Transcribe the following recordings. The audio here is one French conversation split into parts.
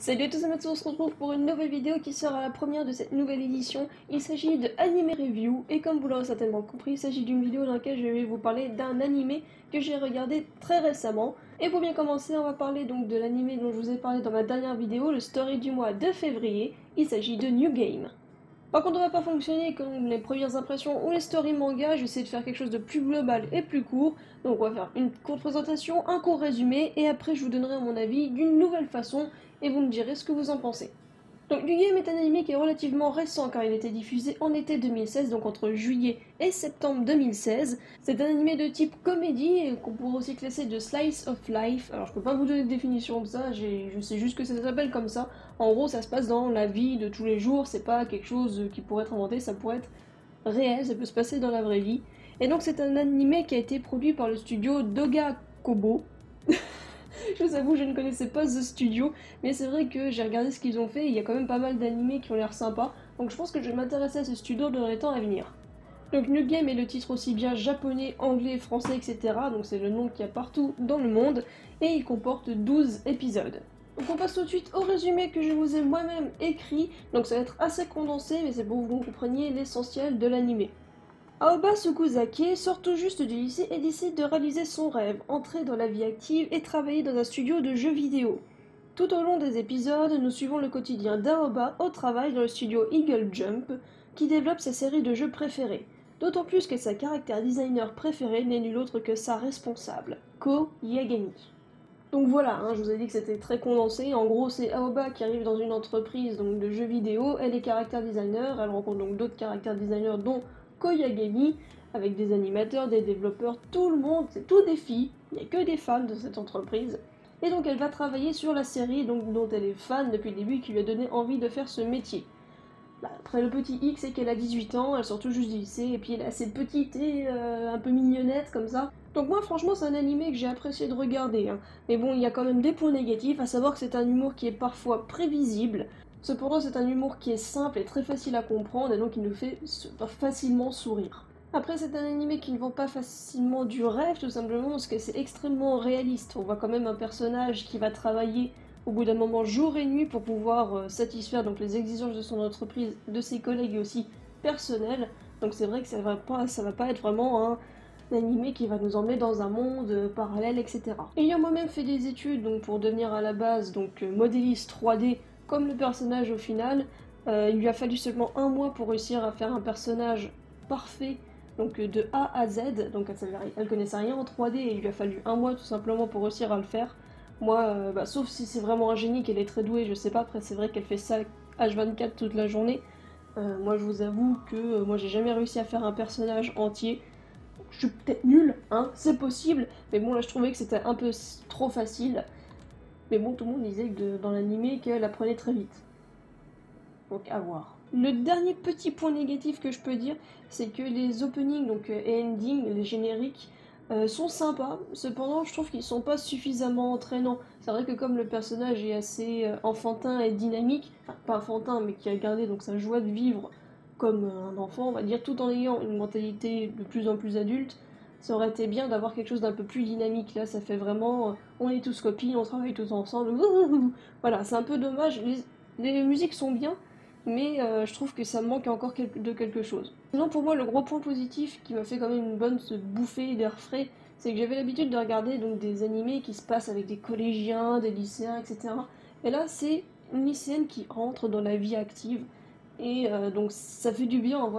Salut à tous amateurs, on se retrouve pour une nouvelle vidéo qui sera la première de cette nouvelle édition. Il s'agit de Anime Review et comme vous l'aurez certainement compris, il s'agit d'une vidéo dans laquelle je vais vous parler d'un animé que j'ai regardé très récemment. Et pour bien commencer, on va parler donc de l'animé dont je vous ai parlé dans ma dernière vidéo, le story du mois de février. Il s'agit de New Game. Par contre, on va pas fonctionner comme les premières impressions ou les stories manga, je vais essayer de faire quelque chose de plus global et plus court. Donc on va faire une courte présentation, un court résumé, et après je vous donnerai mon avis d'une nouvelle façon, et vous me direz ce que vous en pensez. Donc New Game est un anime qui est relativement récent car il a été diffusé en été 2016, donc entre juillet et septembre 2016. C'est un anime de type comédie et qu'on pourrait aussi classer de slice of life. Alors je peux pas vous donner de définition de ça, je sais juste que ça s'appelle comme ça. En gros ça se passe dans la vie de tous les jours, c'est pas quelque chose qui pourrait être inventé, ça pourrait être réel, ça peut se passer dans la vraie vie. Et donc c'est un anime qui a été produit par le studio Doga Kobo. Je vous avoue, je ne connaissais pas ce studio, mais c'est vrai que j'ai regardé ce qu'ils ont fait et il y a quand même pas mal d'animés qui ont l'air sympas, donc je pense que je vais m'intéresser à ce studio dans les temps à venir. Donc New Game est le titre aussi bien japonais, anglais, français, etc. Donc c'est le nom qu'il y a partout dans le monde, et il comporte 12 épisodes. Donc on passe tout de suite au résumé que je vous ai moi-même écrit, donc ça va être assez condensé, mais c'est pour que vous compreniez l'essentiel de l'animé. Aoba Sukuzake sort tout juste du lycée et décide de réaliser son rêve, entrer dans la vie active et travailler dans un studio de jeux vidéo. Tout au long des épisodes, nous suivons le quotidien d'Aoba au travail dans le studio Eagle Jump, qui développe sa série de jeux préférés. D'autant plus que sa caractère designer préféré n'est nul autre que sa responsable, Ko Yagami. Donc voilà, je vous ai dit que c'était très condensé. En gros, c'est Aoba qui arrive dans une entreprise donc, de jeux vidéo. Elle est caractère designer. Elle rencontre donc d'autres caractères designers, dont Koyagami, avec des animateurs, des développeurs, tout le monde. C'est tout des filles. Il n'y a que des femmes de cette entreprise. Et donc elle va travailler sur la série donc, dont elle est fan depuis le début, qui lui a donné envie de faire ce métier. Après le petit X, c'est qu'elle a 18 ans, elle sort tout juste du lycée, et puis elle est assez petite et un peu mignonnette comme ça. Donc moi franchement c'est un animé que j'ai apprécié de regarder, mais bon il y a quand même des points négatifs, à savoir que c'est un humour qui est parfois prévisible, cependant c'est un humour qui est simple et très facile à comprendre et donc il nous fait facilement sourire. Après c'est un animé qui ne vend pas facilement du rêve tout simplement parce que c'est extrêmement réaliste, on voit quand même un personnage qui va travailler au bout d'un moment jour et nuit pour pouvoir satisfaire donc, les exigences de son entreprise, de ses collègues et aussi personnels. Donc c'est vrai que ça va pas être vraiment un animé qui va nous emmener dans un monde parallèle, etc. Ayant moi-même fait des études donc, pour devenir à la base donc, modéliste 3D comme le personnage au final, il lui a fallu seulement un mois pour réussir à faire un personnage parfait donc de A à Z. Donc elle connaissait rien en 3D et il lui a fallu un mois tout simplement pour réussir à le faire. Moi, sauf si c'est vraiment un génie, qu'elle est très douée, je sais pas, après c'est vrai qu'elle fait ça H24 toute la journée. Moi je vous avoue que moi j'ai jamais réussi à faire un personnage entier. Je suis peut-être nulle, c'est possible, mais bon là je trouvais que c'était un peu trop facile. Mais bon, tout le monde disait que dans l'animé qu'elle apprenait très vite. Donc à voir. Le dernier petit point négatif que je peux dire, c'est que les openings donc, et endings, les génériques, sont sympas, cependant je trouve qu'ils sont pas suffisamment entraînants. C'est vrai que comme le personnage est assez enfantin et dynamique, enfin pas enfantin mais qui a gardé donc sa joie de vivre comme un enfant, on va dire, tout en ayant une mentalité de plus en plus adulte, ça aurait été bien d'avoir quelque chose d'un peu plus dynamique. Là ça fait vraiment, on est tous copines, on travaille tous ensemble, voilà, c'est un peu dommage, les musiques sont bien, mais je trouve que ça manque encore de quelque chose. Sinon pour moi le gros point positif qui m'a fait quand même une bonne bouffée d'air frais, c'est que j'avais l'habitude de regarder donc, des animés qui se passent avec des collégiens, des lycéens, etc. Et là c'est une lycéenne qui rentre dans la vie active, et donc ça fait du bien en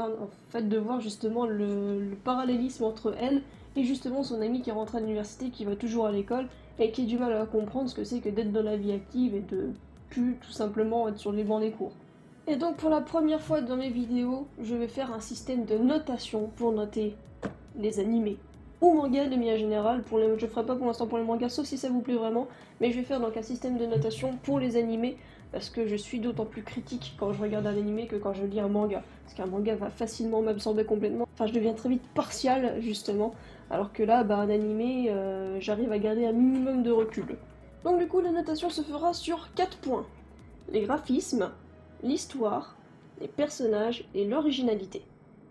fait de voir justement le parallélisme entre elle et justement son ami qui rentre à l'université, qui va toujours à l'école et qui a du mal à comprendre ce que c'est que d'être dans la vie active et de plus tout simplement être sur les bancs des cours. Et donc pour la première fois dans mes vidéos, je vais faire un système de notation pour noter les animés ou mangas de manière générale. Je ferai pas pour l'instant pour les mangas sauf si ça vous plaît vraiment, mais je vais faire donc un système de notation pour les animés parce que je suis d'autant plus critique quand je regarde un animé que quand je lis un manga. Parce qu'un manga va facilement m'absorber complètement. Enfin, je deviens très vite partial justement, alors que là, un animé, j'arrive à garder un minimum de recul. Donc du coup, la notation se fera sur 4 points. Les graphismes, l'histoire, les personnages et l'originalité.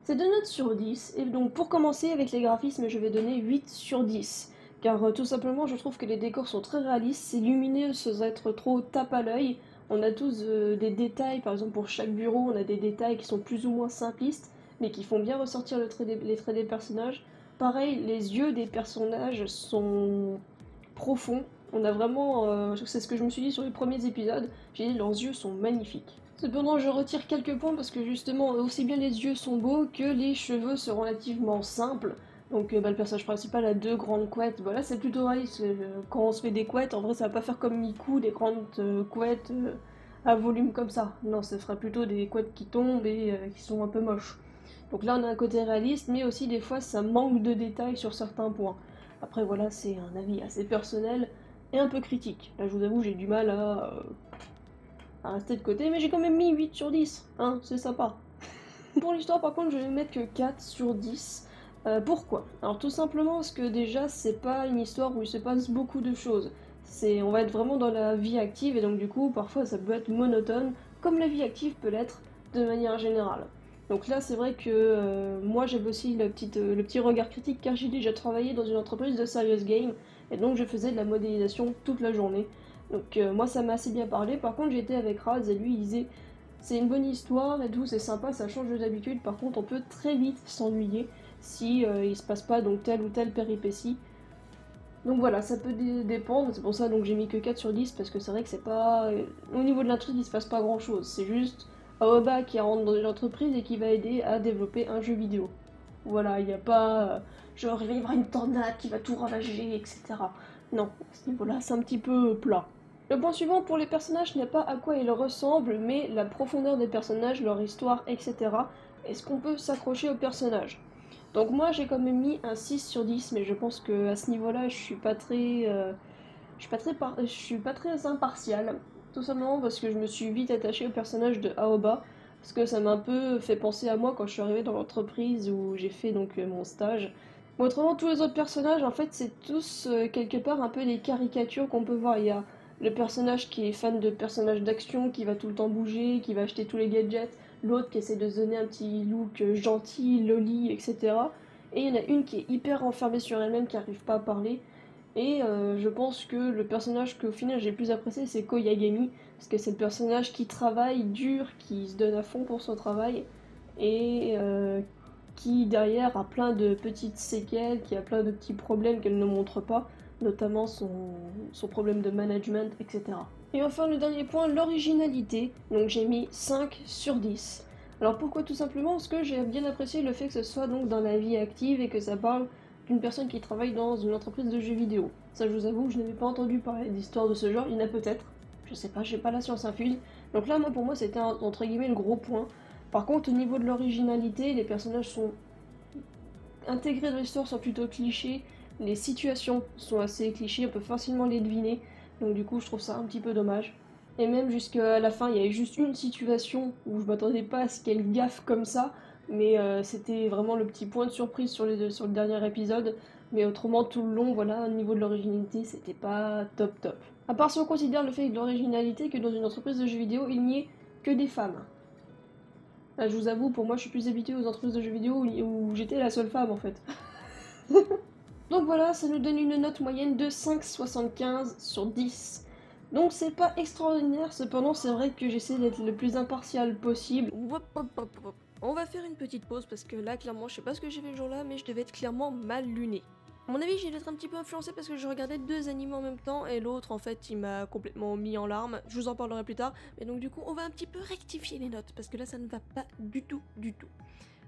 C'est 2 notes sur 10, et donc pour commencer avec les graphismes, je vais donner 8 sur 10. Car tout simplement, je trouve que les décors sont très réalistes, c'est lumineux sans être trop tape à l'œil. On a tous des détails, par exemple pour chaque bureau, on a des détails qui sont plus ou moins simplistes, mais qui font bien ressortir les traits des personnages. Pareil, les yeux des personnages sont profonds. On a vraiment, c'est ce que je me suis dit sur les premiers épisodes, j'ai dit leurs yeux sont magnifiques. Cependant, je retire quelques points parce que justement, aussi bien les yeux sont beaux que les cheveux sont relativement simples. Donc le personnage principal a 2 grandes couettes, voilà c'est plutôt réaliste, quand on se fait des couettes, en vrai ça va pas faire comme Miku, des grandes couettes à volume comme ça, non ça fera plutôt des couettes qui tombent et qui sont un peu moches. Donc là on a un côté réaliste, mais aussi des fois ça manque de détails sur certains points. Après voilà, c'est un avis assez personnel et un peu critique, là je vous avoue j'ai du mal à rester de côté, mais j'ai quand même mis 8 sur 10, hein, c'est sympa. Pour l'histoire par contre je vais mettre que 4 sur 10. Pourquoi? Alors tout simplement parce que déjà c'est pas une histoire où il se passe beaucoup de choses. On va être vraiment dans la vie active et donc du coup parfois ça peut être monotone, comme la vie active peut l'être de manière générale. Donc là c'est vrai que moi j'avais aussi le petit regard critique car j'ai déjà travaillé dans une entreprise de serious game et donc je faisais de la modélisation toute la journée. Donc moi ça m'a assez bien parlé, par contre j'étais avec Raz et lui il disait c'est une bonne histoire et tout, c'est sympa, ça change d'habitude, par contre on peut très vite s'ennuyer si il se passe pas donc telle ou telle péripétie. Donc voilà, ça peut dépendre, c'est pour ça donc j'ai mis que 4 sur 10 parce que c'est vrai que c'est pas... Au niveau de l'intrigue il se passe pas grand chose, c'est juste Aoba qui rentre dans une entreprise et qui va aider à développer un jeu vidéo. Voilà, il n'y a pas genre il va y avoir une tornade qui va tout ravager, etc. Non, à ce niveau-là c'est un petit peu plat. Le point suivant pour les personnages n'est pas à quoi ils ressemblent, mais la profondeur des personnages, leur histoire, etc. Est-ce qu'on peut s'accrocher aux personnages? Donc moi j'ai quand même mis un 6 sur 10, mais je pense que à ce niveau-là je suis pas très, je suis pas très impartial, tout simplement parce que je me suis vite attachée au personnage de Aoba, parce que ça m'a un peu fait penser à moi quand je suis arrivée dans l'entreprise où j'ai fait donc mon stage. Mais autrement tous les autres personnages en fait c'est tous quelque part un peu des caricatures qu'on peut voir. Il y a le personnage qui est fan de personnages d'action, qui va tout le temps bouger, qui va acheter tous les gadgets, l'autre qui essaie de se donner un petit look gentil, loli, etc. Et il y en a une qui est hyper renfermée sur elle-même, qui n'arrive pas à parler. Et je pense que le personnage qu'au final j'ai le plus apprécié, c'est Koyagami, parce que c'est le personnage qui travaille dur, qui se donne à fond pour son travail, et qui derrière a plein de petites séquelles, qui a plein de petits problèmes qu'elle ne montre pas, notamment son problème de management, etc. Et enfin le dernier point, l'originalité, donc j'ai mis 5 sur 10. Alors pourquoi? Tout simplement parce que j'ai bien apprécié le fait que ce soit donc dans la vie active et que ça parle d'une personne qui travaille dans une entreprise de jeux vidéo. Ça je vous avoue, je n'avais pas entendu parler d'histoires de ce genre, il y en a peut-être, je sais pas, j'ai pas la science infuse. Donc là pour moi c'était entre guillemets le gros point. Par contre au niveau de l'originalité, les personnages sont intégrés dans l'histoire, sont plutôt clichés, les situations sont assez clichés, on peut facilement les deviner, donc du coup je trouve ça un petit peu dommage. Et même jusqu'à la fin, il y avait juste une situation où je m'attendais pas à ce qu'elle gaffe comme ça, mais c'était vraiment le petit point de surprise sur le dernier épisode. Mais autrement, tout le long, voilà, au niveau de l'originalité, c'était pas top top. À part si on considère le fait de l'originalité que dans une entreprise de jeux vidéo, il n'y ait que des femmes. Là, je vous avoue, pour moi, je suis plus habituée aux entreprises de jeux vidéo où j'étais la seule femme en fait. Donc voilà, ça nous donne une note moyenne de 5,75 sur 10. Donc c'est pas extraordinaire, cependant c'est vrai que j'essaie d'être le plus impartial possible. On va faire une petite pause parce que là clairement je sais pas ce que j'ai fait le jour-là, mais je devais être clairement mal luné. À mon avis j'ai dû être un petit peu influencé parce que je regardais 2 animés en même temps et l'autre en fait il m'a complètement mis en larmes, je vous en parlerai plus tard. Mais donc du coup on va un petit peu rectifier les notes parce que là ça ne va pas du tout.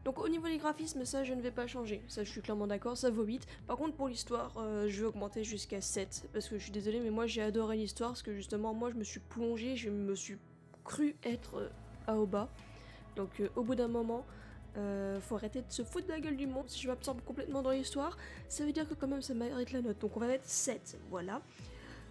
Donc au niveau des graphismes, ça je ne vais pas changer, ça je suis clairement d'accord, ça vaut 8. Par contre pour l'histoire, je vais augmenter jusqu'à 7, parce que je suis désolée mais moi j'ai adoré l'histoire, parce que justement moi je me suis plongée, je me suis cru être Aoba. Donc au bout d'un moment, faut arrêter de se foutre de la gueule du monde. Si je m'absorbe complètement dans l'histoire, ça veut dire que quand même ça mérite la note, donc on va mettre 7, voilà.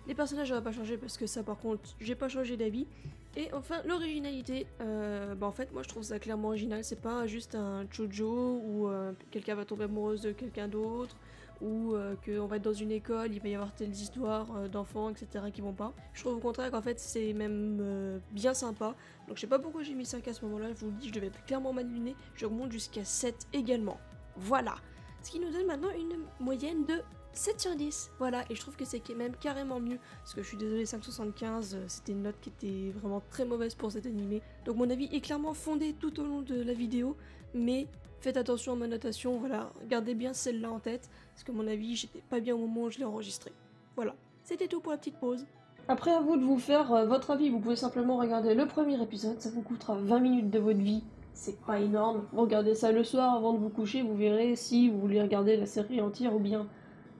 Les personnages on va pas changer parce que ça par contre j'ai pas changé d'avis. Et enfin l'originalité, en fait moi je trouve ça clairement original, c'est pas juste un shoujo où quelqu'un va tomber amoureuse de quelqu'un d'autre, ou qu'on va être dans une école, il va y avoir telles histoires d'enfants etc qui vont pas. Je trouve au contraire qu'en fait c'est même bien sympa, donc je sais pas pourquoi j'ai mis 5 à ce moment là, je vous le dis je devais être clairement mal luné, j'augmente jusqu'à 7 également. Voilà, ce qui nous donne maintenant une moyenne de 7 sur 10, voilà, et je trouve que c'est même carrément mieux, parce que je suis désolée, 5,75, c'était une note qui était vraiment très mauvaise pour cet animé, donc mon avis est clairement fondé tout au long de la vidéo, mais faites attention à ma notation, voilà, gardez bien celle-là en tête, parce que mon avis, j'étais pas bien au moment où je l'ai enregistré. Voilà, c'était tout pour la petite pause. Après, à vous de vous faire votre avis, vous pouvez simplement regarder le premier épisode, ça vous coûtera 20 minutes de votre vie, c'est pas énorme, vous regardez ça le soir avant de vous coucher, vous verrez si vous voulez regarder la série entière ou bien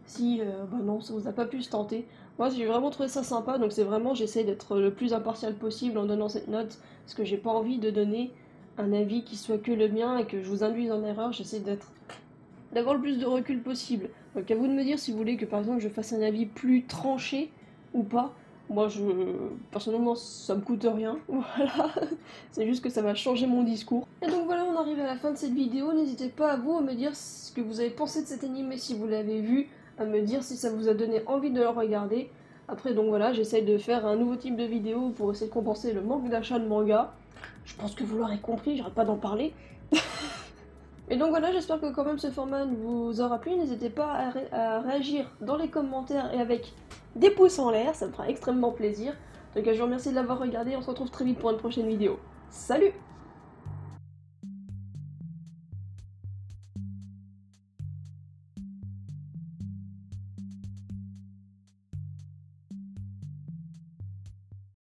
si bah non, ça vous a pas pu se tenter. Moi j'ai vraiment trouvé ça sympa, donc c'est vraiment, j'essaie d'être le plus impartial possible en donnant cette note, parce que j'ai pas envie de donner un avis qui soit que le mien et que je vous induise en erreur, j'essaie d'avoir le plus de recul possible. Donc à vous de me dire si vous voulez que par exemple je fasse un avis plus tranché ou pas. Moi personnellement ça me coûte rien, voilà, c'est juste que ça va changer mon discours. Et donc voilà, on arrive à la fin de cette vidéo, n'hésitez pas à vous à me dire ce que vous avez pensé de cet animé si vous l'avez vu, à me dire si ça vous a donné envie de le regarder. Après donc voilà, j'essaye de faire un nouveau type de vidéo pour essayer de compenser le manque d'achat de manga. Je pense que vous l'aurez compris, j'arrête pas d'en parler. Et donc voilà, j'espère que quand même ce format vous aura plu, n'hésitez pas à réagir dans les commentaires et avec des pouces en l'air, ça me fera extrêmement plaisir. Donc je vous remercie de l'avoir regardé, on se retrouve très vite pour une prochaine vidéo. Salut!